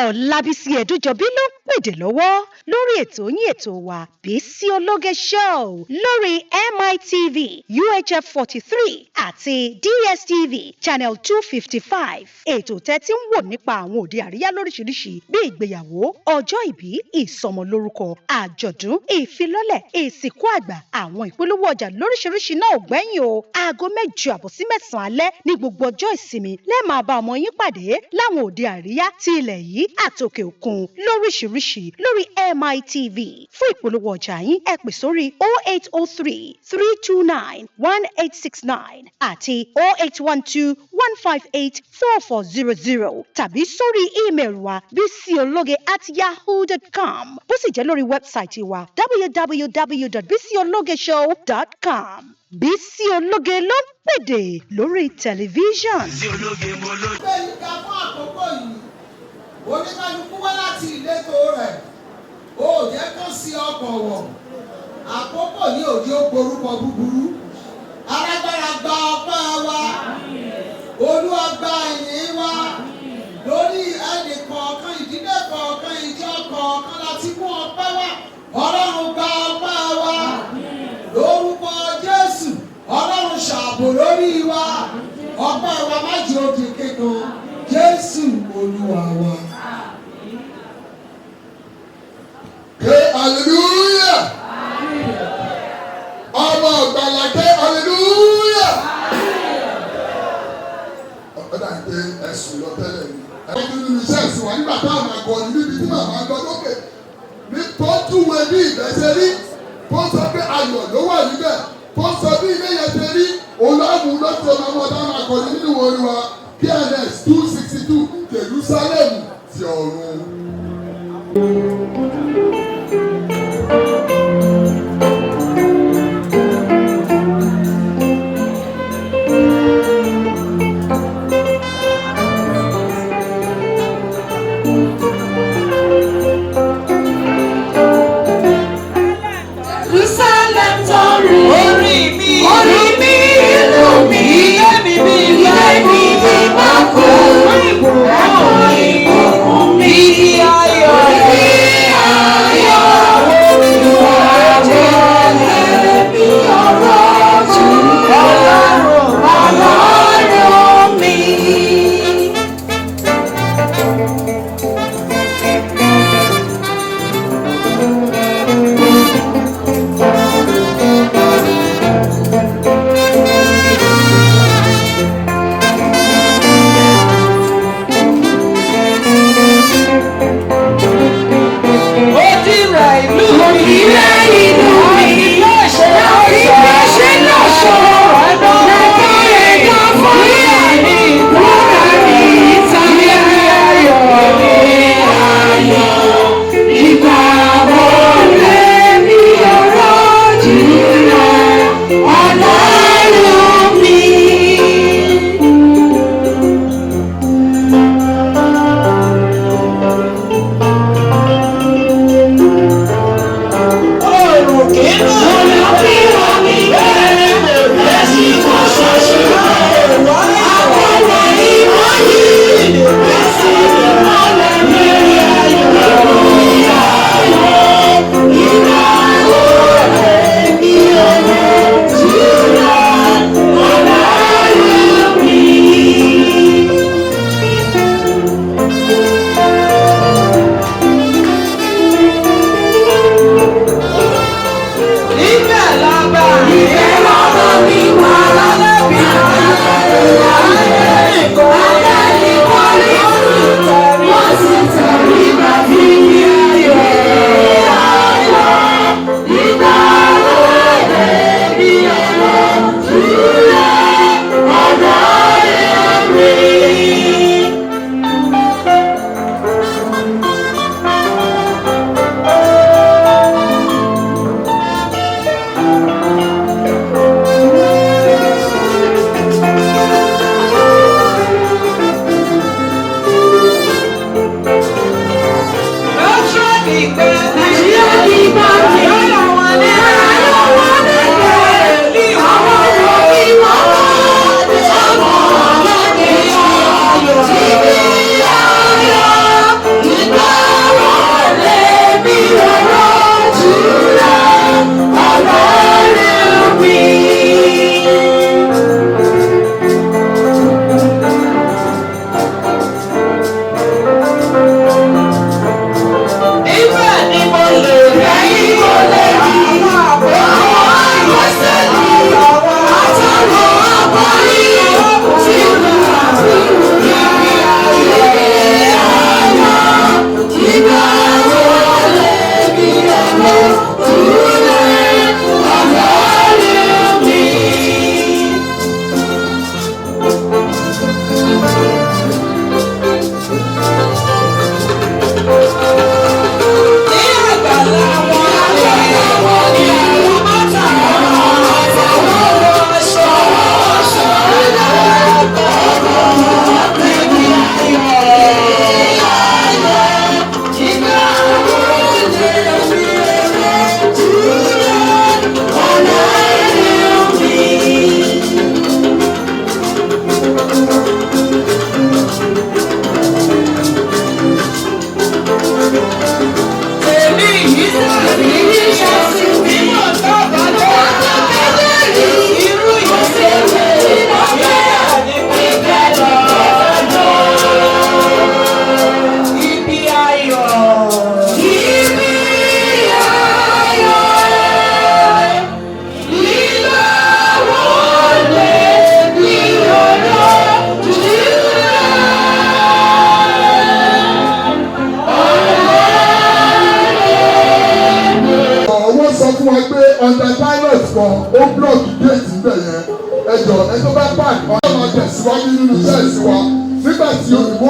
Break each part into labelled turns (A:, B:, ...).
A: Ọlábísí Ẹ̀dújọbí ló ń pèdè lọ́wọ́ lórí ètò yín ètò wa Bísí Ológe Show lórí MITV UHF 43 àti DSTV Channel 255. Ètò tẹ́tí ń wò nípa àwọn òde àríyá lóríṣiríṣi bíi ìgbéyàwó, ọjọ́ ìbí, ìsọmọlórúkọ, àjọ̀dún, ìfilọ́lẹ̀, ìsìnkú àgbà, àwọn ìpolówó ọjà lóríṣiríṣi náà ò gbẹ́yìn o. Aago 8 sí 9 alẹ́ ní gbogbo ọjọ́ ìsinmi lẹ́ẹ̀ máa bá ọmọ yín pàdé láwọn òde àríyá ti ilẹ̀ yìí àtòkè òkun lóríṣiríṣi lórí MITV. Fún ìpolówó ọjà yín ẹ pè sórí 0803 329 1869 àti 0812 158 4400 tàbí sórí ímeèlì wa bisiologe@yahoo.com. Bó sì jẹ́ lórí wẹ́bsáìtì wa www.bisiologeshow.com. Bísí Ológe ló ń pèdè lórí tẹlifíṣàn.
B: Bísí Ológe mo ló. Pé ìgbà fún àkókò yìí, oníkálukú wá láti ìletò rẹ̀, ó jẹ́ kó sí ọkọ̀ wọ̀. Àkókò yìí ò jẹ́ orúkọ búburú. Alágbára gba ọpẹ́ wa, Olúwa gba ìyìn wa. Lórí ẹnì kọ̀ọ̀kan, ìdílé kọ̀ọ̀kan, ìjọ kọ̀ọ̀kan láti mú ọpẹ́ wá. Ọlọ́run gba ọpẹ́ wa. Lórúkọ Jésù, Ọlọ́run ṣààbò lórí wa. Ọpẹ́ wa má jẹ́ òkè kíkan. Jésù Olúwa wa.
C: Hallelujah. Ọmọ ọ̀gbàlà ké hallelujah. Ọ̀pẹ́dà ń pé ẹ̀sùn lọ tẹ́lẹ̀ ni. Ẹ̀wọ́n tó nínú iṣẹ́ ẹ̀sìn wa nígbà táwọn akọni níbi tí màmá ń lọ lókè. Ní tó túwé bí ìgbésẹ̀ rí, tó sọ pé ayọ̀ ló wà níbẹ̀, tó sọ bí ilé yẹn ṣe rí, olóòmù ló ti ọmọ ọmọ táwọn akọni nínú Olúwa PNS 262 Jerusalem ti ọ̀run.
D: Yeah.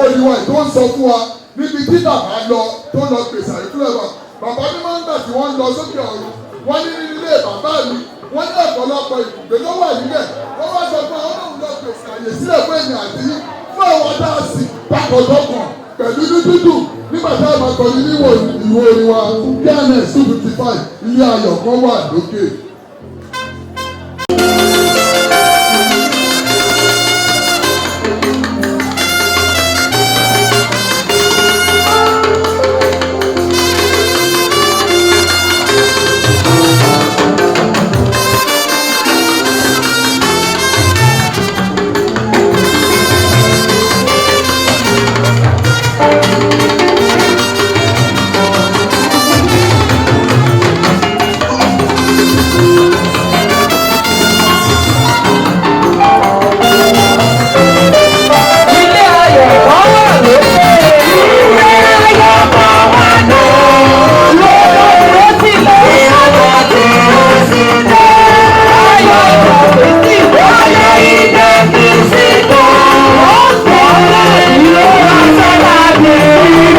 C: oníwà tó ń sọ fún wa níbi tí bàbá lọ tó lọ gbèsè àìkúlẹ̀ wa bàbá mi máa ń gbà tí wọ́n ń lọ sókè ọ̀run wọ́n ní nílé bàbá mi wọ́n ní ọ̀pọ̀lọpọ̀ ibùgbé ló wà níbẹ̀ wọ́n wá sọ fún àwọn náà lọ gbèsè àyè sílẹ̀ fún èmi àti yín fún àwọn tá a sì takọ̀tọ̀kàn pẹ̀lú dúdú nígbà tá a máa kọ́ni níwò ìwò orin wa bns 255 ilé ayọ̀ kan wà lókè.
D: Yeah.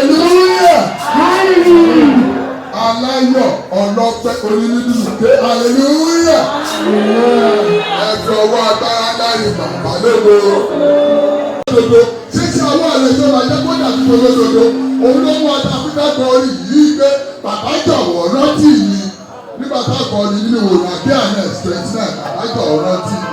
C: hallelujah. Aláyọ̀ ọlọ́pẹ́ onídùúgbé hallelujah. Ẹ̀fọ́ wa agbára láyé bàbá lógo. Ṣíṣe àwọn àlejò máa jẹ́ kó dàbí olódodo. Òun ló mú ọjà Áfíríkà kọrin yìí pé bàbá jọ̀wọ́ rántí mi. Nígbà tá a kọrin nínú ìwòrán àbí àná ẹ̀sìtẹ̀tì náà bàbá jọ̀wọ́ rántí mi.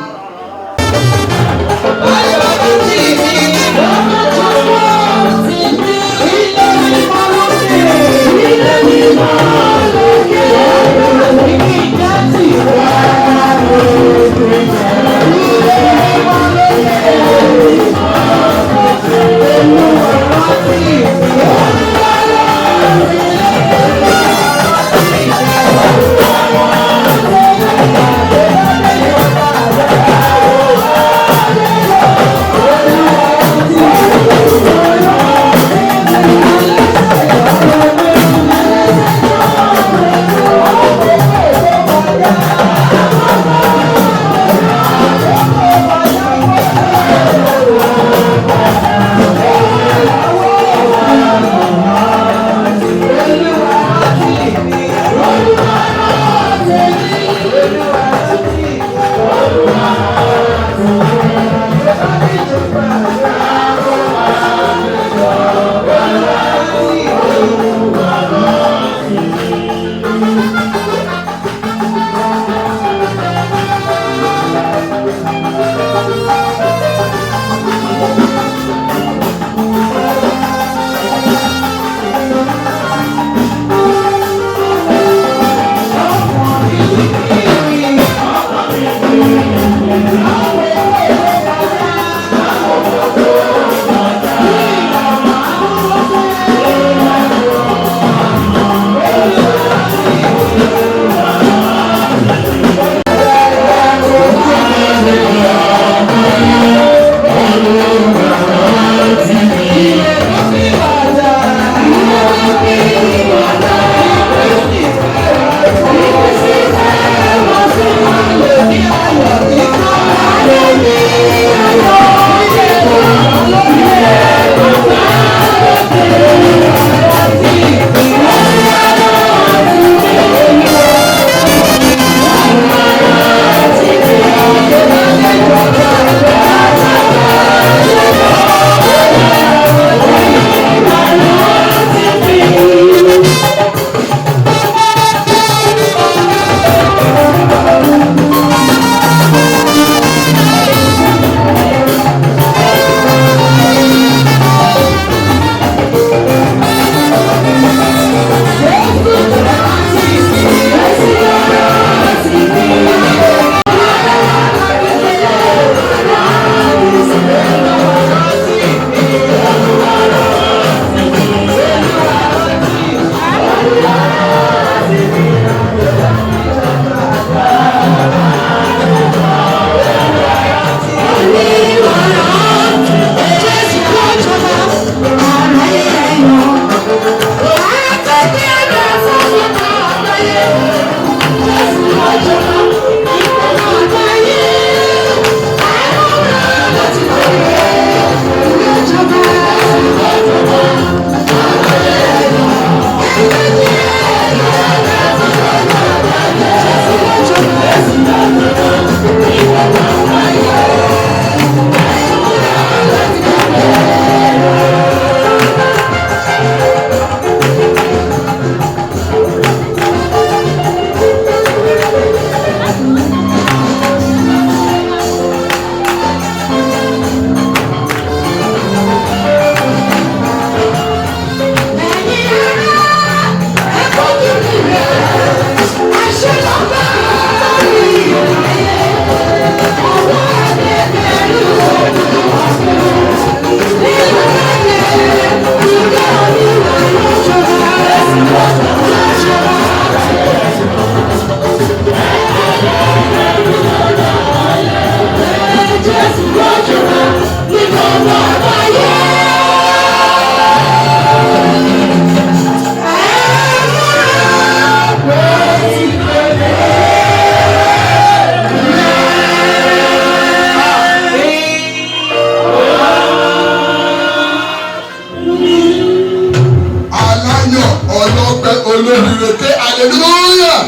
C: ìrèké hallelujah.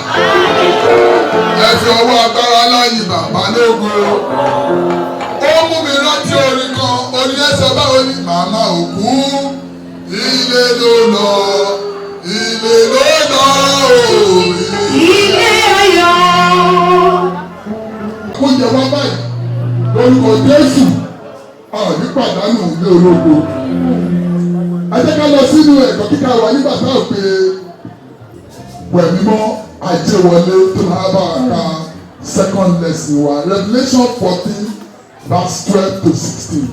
C: Ẹ fi ọwọ́ agbára láyìn bàbá lógo. Ó mú mi rántí orin kan, orin ẹ̀ sọ báwo ni màmá òkú ilé ló lọ, ilé ló lọ ooo.
D: Ilé ayọ̀.
C: Kó jẹ wá báyìí lórúkọ Jésù àní pàdánù ilé ológo. Ẹ jẹ́ ká lọ sínú ẹ̀kọ́ kíkà wa nígbà tá a pè wẹ̀mímọ́ Ajéwọlé tó máa bá a ka second lesson wa Revelation 14 verse 12 to 16.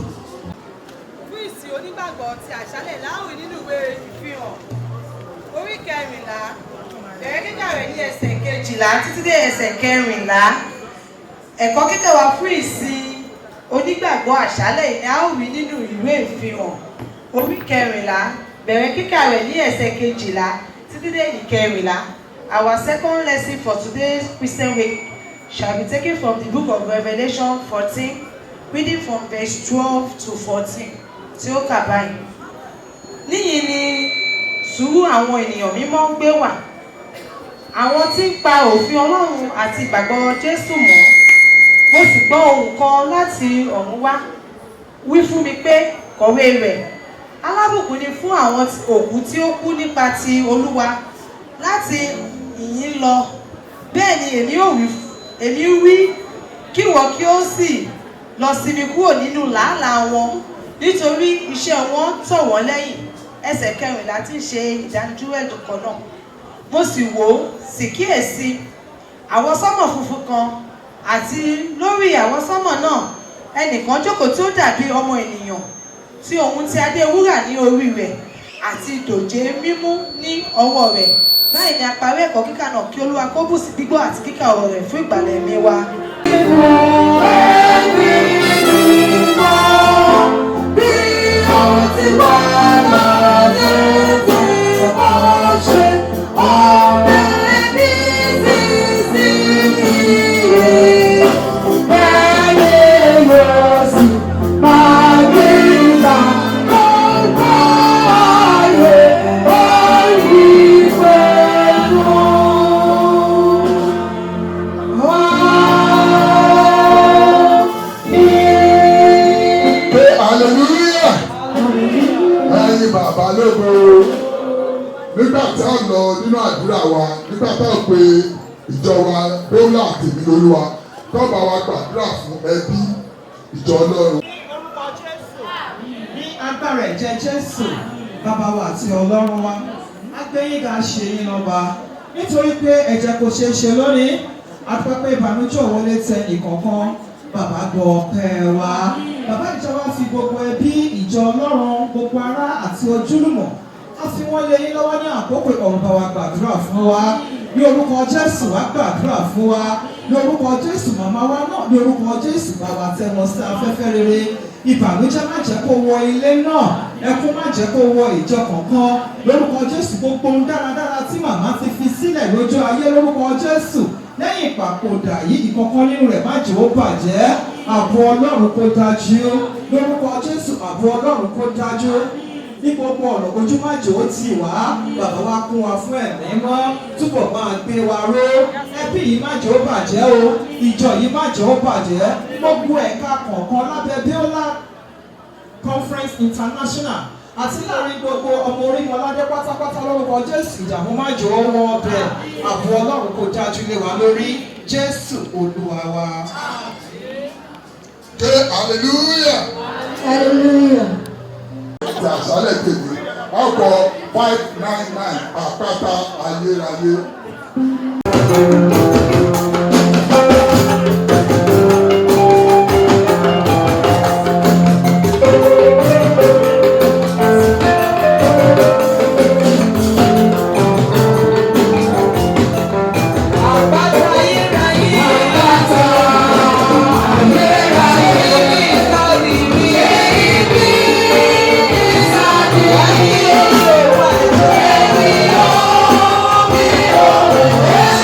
E: Fún ìsìn onígbàgbọ́ ti àṣálẹ̀ láàrin nínú ìwé ìfihàn orí kẹrìnlá bẹ̀rẹ̀ kíkà rẹ̀ ní ẹsẹ̀ kejìlá títí dé ẹsẹ̀ kẹrìnlá. Ẹ̀kọ́ kíkà wa fún ìsìn onígbàgbọ́ àṣálẹ̀ ní àárín nínú ìwé ìfihàn orí kẹrìnlá bẹ̀rẹ̀ kíkà rẹ̀ ní ẹsẹ̀ kejìlá títí dé ìkẹrìnlá. Our second lesson for today's Christian week shall be taken from the book of Revelation 14, reading from verse 12 to 14. Tí ó kà báyìí. Níyìn ni sùúrù àwọn ènìyàn mímọ́ ń gbé wà. Àwọn tí ń pa òfin Ọlọ́run àti ìgbàgbọ́ Jésù mọ́. Mo sì gbọ́ ohùn kan láti ọ̀run wá. Wí fún mi pé kọ̀wé rẹ̀. Alábùkún ni fún àwọn òkú tí ó kú nípa ti Olúwa láti ìyìn lọ. Bẹ́ẹ̀ ni èmi wí kí ìwọ kí ó sì lọ sinmi kúrò nínú làálàá wọn nítorí iṣẹ́ wọn tọ̀ wọ́n lẹ́yìn. Ẹsẹ̀ kẹrìnlá tí ń ṣe ìdánidúró ẹ̀dùnkọ̀ náà. Mo sì wò ó sì kíyèsí àwọsánmọ̀ funfun kan àti lórí àwọsánmọ̀ náà ẹnìkan jókòó tí ó dàbí ọmọ ènìyàn tí òun ti adé wúrà ní orí rẹ̀ àti dòjé mímú ní ọwọ́ rẹ̀. Báyìí ni a parí ẹ̀kọ́ kíkà náà. Kí Olúwa kó bùsí gbígbọ́ àti kíkà ọ̀rọ̀ rẹ̀ fún ìgbàlẹ̀ ẹ̀mí wa.
C: Nígbà tí a lọ nínú àdúrà wa, nígbà tí a pe ìjọ wa Bẹ́úlà tèmi lólúwa tó bá wa gbàdúrà fún ẹbí ìjọ Ọlọ́run.
F: Ní orúkọ Jésù, ní agbára ẹ̀jẹ̀ Jésù, bàbá wa àti Ọlọ́run wa, agbẹ́yìnká ṣe yín lọ́ba. Nítorí pé ẹ̀jẹ̀ kò ṣeé ṣe lónìí, afẹ́fẹ́ ìbànújẹ́ wọlé tẹ ìkọ̀ọ̀kan. Bàbá gbọ́ ọpẹ́ wa. Bàbá ìjọba fi gbogbo ẹbí ìjọ Ọlọ́run, gbogbo ará àti ojúlùmọ̀. A fi wọ́n lé yín lọ́wọ́ ní àkókò ọ̀run bá wa gbàdúrà fún wa. Ní orúkọ Jésù wá gbàdúrà fún wa. Ní orúkọ Jésù màmá wa náà. Ní orúkọ Jésù bàbá tẹ wọn sí afẹ́fẹ́ rere. Ìbànújẹ́ má jẹ́ kó wọ ilé náà. Ẹkún má jẹ́ kó wọ ìjọ kankan. Lórúkọ Jésù gbogbo ohun dáradára tí màmá ti fi sílẹ̀ lójú ayé lórúkọ Jésù. Lẹ́yìn ìpapòdà yìí ìkọ̀kan nínú rẹ̀ má jẹ́ ó bàjẹ́. Ààbò Ọlọ́run kó dájú. Lórúkọ Jésù ààbò Ọlọ́run kó dájú. Ní gbogbo ọ̀nà ojú má jẹ́ ó tì wá. Bàbá wa kún wa fún ẹ̀mí mọ́. Túbọ̀ máa gbé wa ró. Ẹbí yìí má jẹ́ ó bàjẹ́ o. Ìjọ yìí má jẹ́ ó bàjẹ́. Gbogbo ẹ̀ka kọ̀ọ̀kan lábẹ́ Bẹ́úlà Conference International àti láàrin gbogbo ọmọ Orímọládé pátápátá lórúkọ Jésù ìdààmú má jẹ́ ó wọ ọbẹ̀. Ààbò Ọlọ́run kó dájú lé wa lórí. Jésù Olúwa wa.
C: Hallelujah.
D: Hallelujah.
C: Ti àṣálẹ̀ kejì, ọkọ̀ 599 àpáta ayérayé.
D: Yeah.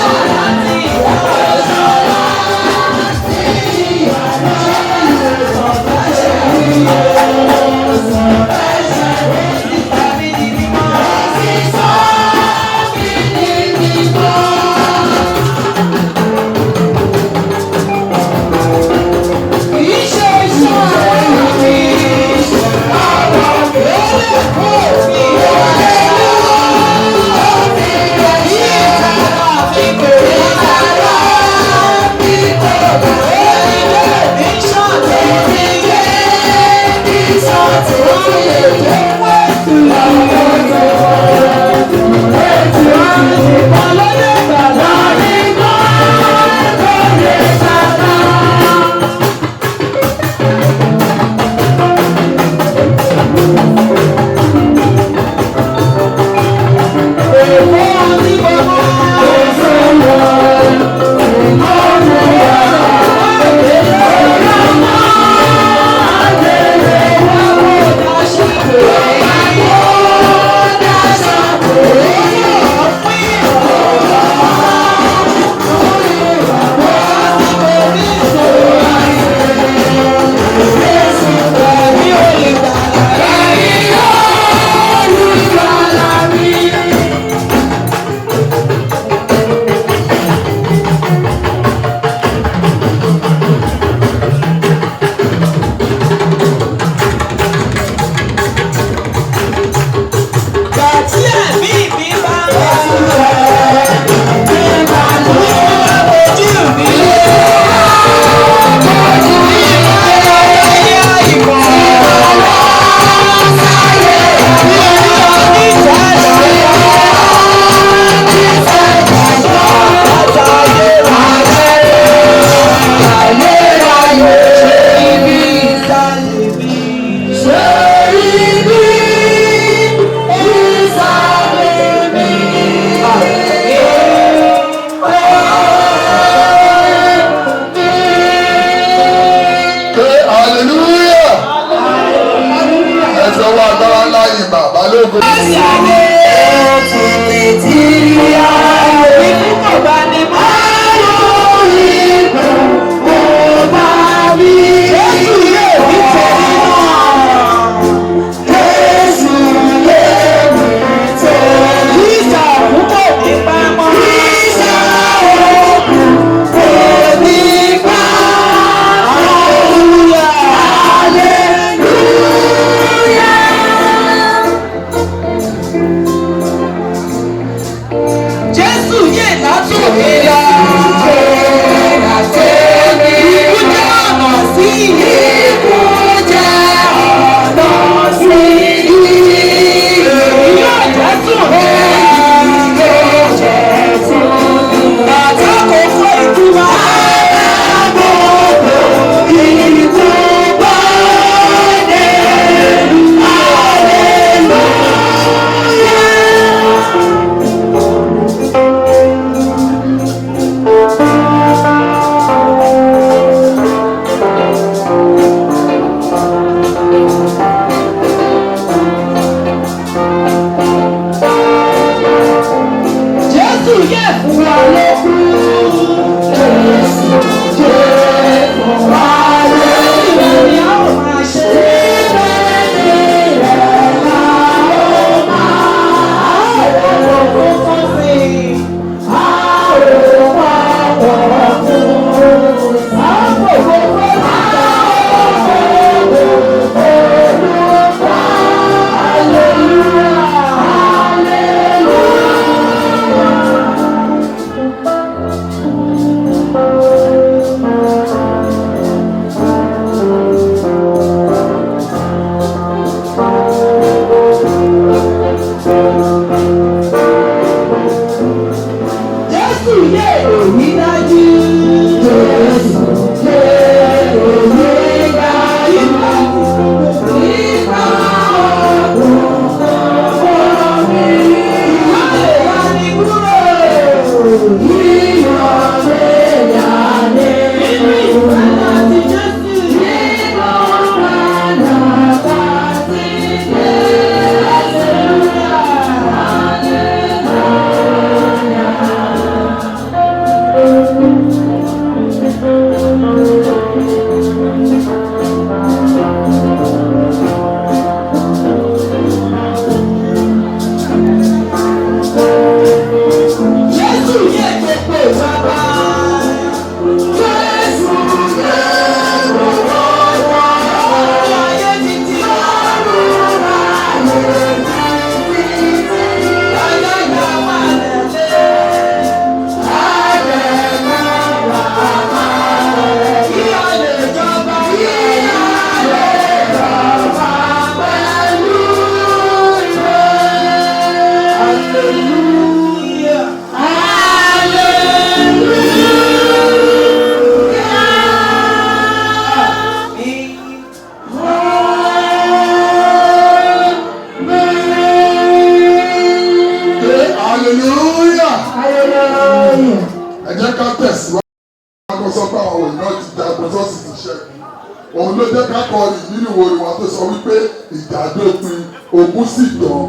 C: òun ló jẹ́ ká kọrin nínú orin wa tó sọ wípé ìjà dópin ogun sì tán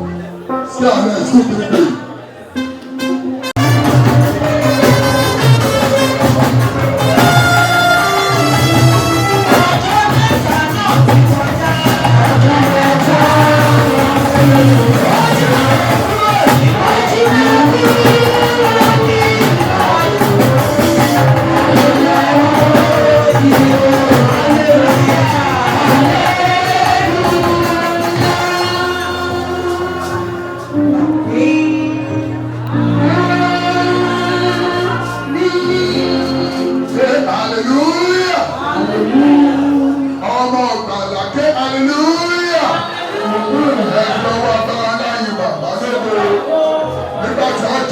C: sí àná ẹ̀sùn kìrìkìrì.